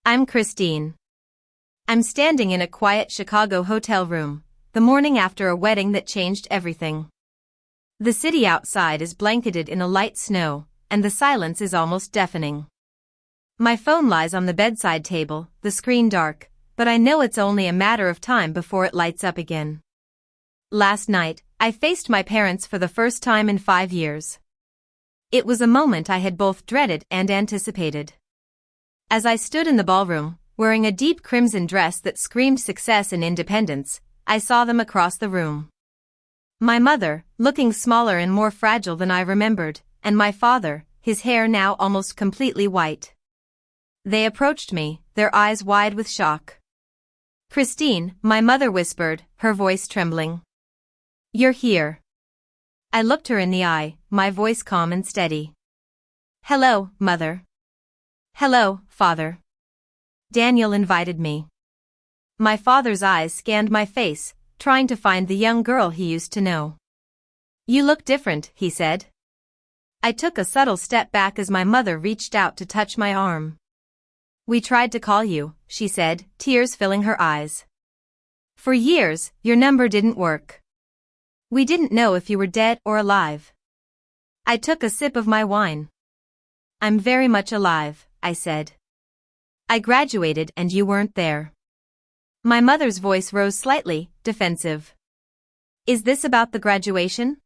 I'm Christine. I'm standing in a quiet Chicago hotel room, the morning after a wedding that changed everything. The city outside is blanketed in a light snow, and the silence is almost deafening. My phone lies on the bedside table, the screen dark, but I know it's only a matter of time before it lights up again. Last night, I faced my parents for the first time in 5 years. It was a moment I had both dreaded and anticipated. As I stood in the ballroom, wearing a deep crimson dress that screamed success and independence, I saw them across the room. My mother, looking smaller and more fragile than I remembered, and my father, his hair now almost completely white. They approached me, their eyes wide with shock. "Christine," my mother whispered, her voice trembling. "You're here." I looked her in the eye, my voice calm and steady. "Hello, Mother." "Hello, Father." Daniel invited me. My father's eyes scanned my face, trying to find the young girl he used to know. "You look different," he said. I took a subtle step back as my mother reached out to touch my arm. "We tried to call you," she said, tears filling her eyes. "For years, your number didn't work. We didn't know if you were dead or alive." I took a sip of my wine. "I'm very much alive," I said. "I graduated and you weren't there." My mother's voice rose slightly, defensive. "Is this about the graduation?"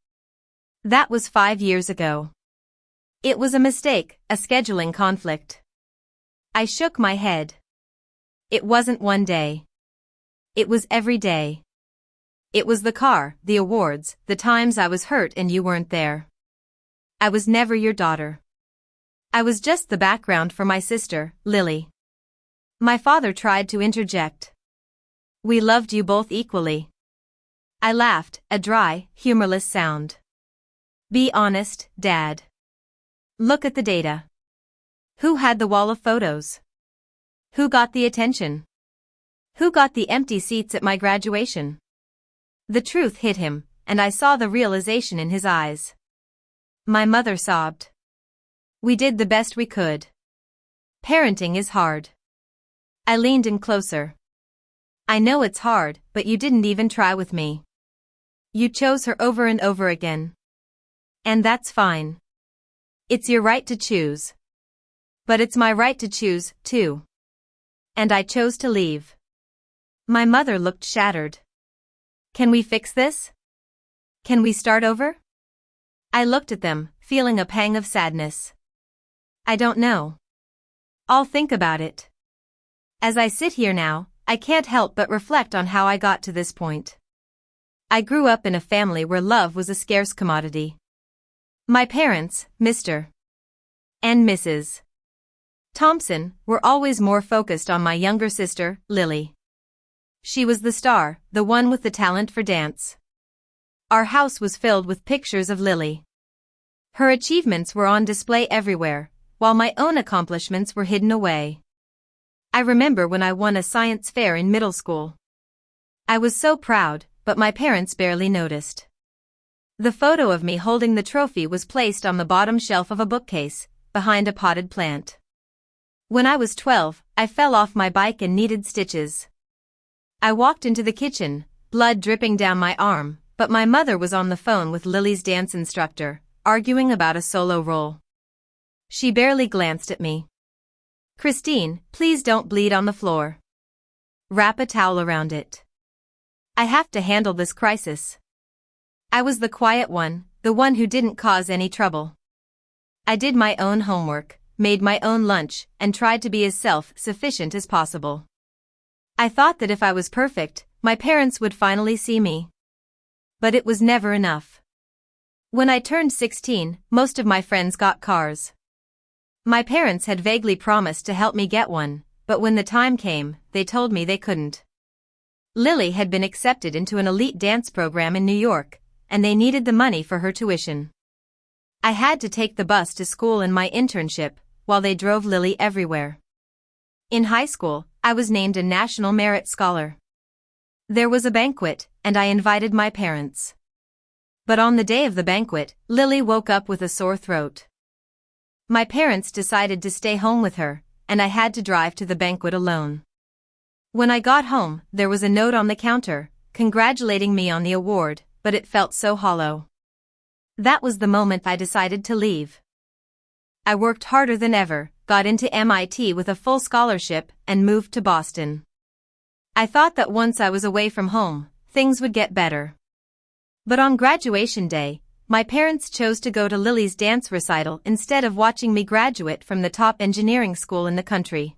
"That was 5 years ago. It was a mistake, a scheduling conflict." I shook my head. "It wasn't one day. It was every day. It was the car, the awards, the times I was hurt and you weren't there. I was never your daughter. I was just the background for my sister, Lily." My father tried to interject. "We loved you both equally." I laughed, a dry, humorless sound. "Be honest, Dad. Look at the data. Who had the wall of photos? Who got the attention? Who got the empty seats at my graduation?" The truth hit him, and I saw the realization in his eyes. My mother sobbed. "We did the best we could. Parenting is hard." I leaned in closer. "I know it's hard, but you didn't even try with me. You chose her over and over again. And that's fine. It's your right to choose. But it's my right to choose, too. And I chose to leave." My mother looked shattered. "Can we fix this? Can we start over?" I looked at them, feeling a pang of sadness. "I don't know. I'll think about it. As I sit here now, I can't help but reflect on how I got to this point. I grew up in a family where love was a scarce commodity. My parents, Mr. and Mrs. Thompson, were always more focused on my younger sister, Lily. She was the star, the one with the talent for dance. Our house was filled with pictures of Lily. Her achievements were on display everywhere, while my own accomplishments were hidden away. I remember when I won a science fair in middle school. I was so proud, but my parents barely noticed. The photo of me holding the trophy was placed on the bottom shelf of a bookcase, behind a potted plant. When I was 12, I fell off my bike and needed stitches. I walked into the kitchen, blood dripping down my arm, but my mother was on the phone with Lily's dance instructor, arguing about a solo role. She barely glanced at me. "Christine, please don't bleed on the floor. Wrap a towel around it. I have to handle this crisis." I was the quiet one, the one who didn't cause any trouble. I did my own homework, made my own lunch, and tried to be as self-sufficient as possible. I thought that if I was perfect, my parents would finally see me. But it was never enough. When I turned 16, most of my friends got cars. My parents had vaguely promised to help me get one, but when the time came, they told me they couldn't. Lily had been accepted into an elite dance program in New York, and they needed the money for her tuition. I had to take the bus to school and my internship, while they drove Lily everywhere. In high school, I was named a National Merit Scholar. There was a banquet, and I invited my parents. But on the day of the banquet, Lily woke up with a sore throat. My parents decided to stay home with her, and I had to drive to the banquet alone. When I got home, there was a note on the counter, congratulating me on the award, but it felt so hollow. That was the moment I decided to leave. I worked harder than ever, got into MIT with a full scholarship, and moved to Boston. I thought that once I was away from home, things would get better. But on graduation day, my parents chose to go to Lily's dance recital instead of watching me graduate from the top engineering school in the country.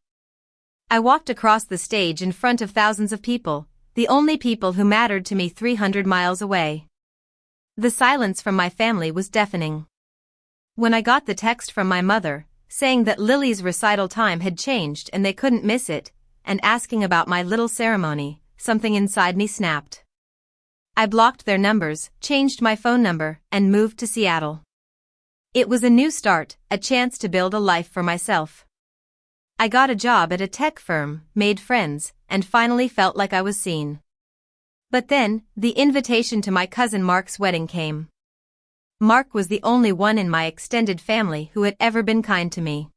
I walked across the stage in front of thousands of people, the only people who mattered to me 300 miles away. The silence from my family was deafening. When I got the text from my mother, saying that Lily's recital time had changed and they couldn't miss it, and asking about my little ceremony, something inside me snapped. I blocked their numbers, changed my phone number, and moved to Seattle. It was a new start, a chance to build a life for myself. I got a job at a tech firm, made friends, and finally felt like I was seen. But then, the invitation to my cousin Mark's wedding came. Mark was the only one in my extended family who had ever been kind to me.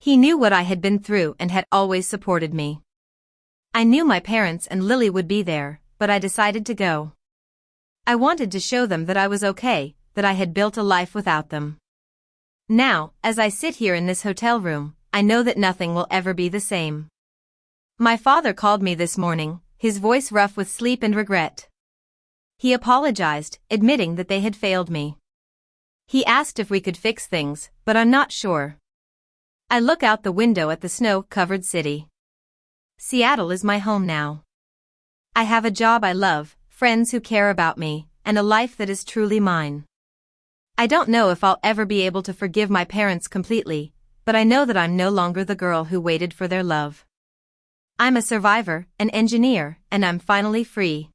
He knew what I had been through and had always supported me. I knew my parents and Lily would be there, but I decided to go. I wanted to show them that I was okay, that I had built a life without them. Now, as I sit here in this hotel room, I know that nothing will ever be the same. My father called me this morning, his voice rough with sleep and regret. He apologized, admitting that they had failed me. He asked if we could fix things, but I'm not sure. I look out the window at the snow-covered city. Seattle is my home now. I have a job I love, friends who care about me, and a life that is truly mine. I don't know if I'll ever be able to forgive my parents completely, but I know that I'm no longer the girl who waited for their love. I'm a survivor, an engineer, and I'm finally free.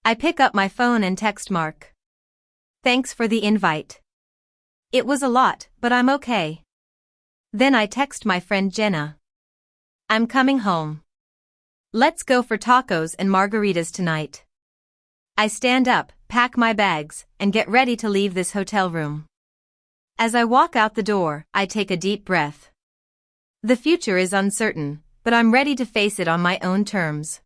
I pick up my phone and text Mark. Thanks for the invite. It was a lot, but I'm okay. Then I text my friend Jenna. I'm coming home. Let's go for tacos and margaritas tonight. I stand up, pack my bags, and get ready to leave this hotel room. As I walk out the door, I take a deep breath. The future is uncertain, but I'm ready to face it on my own terms.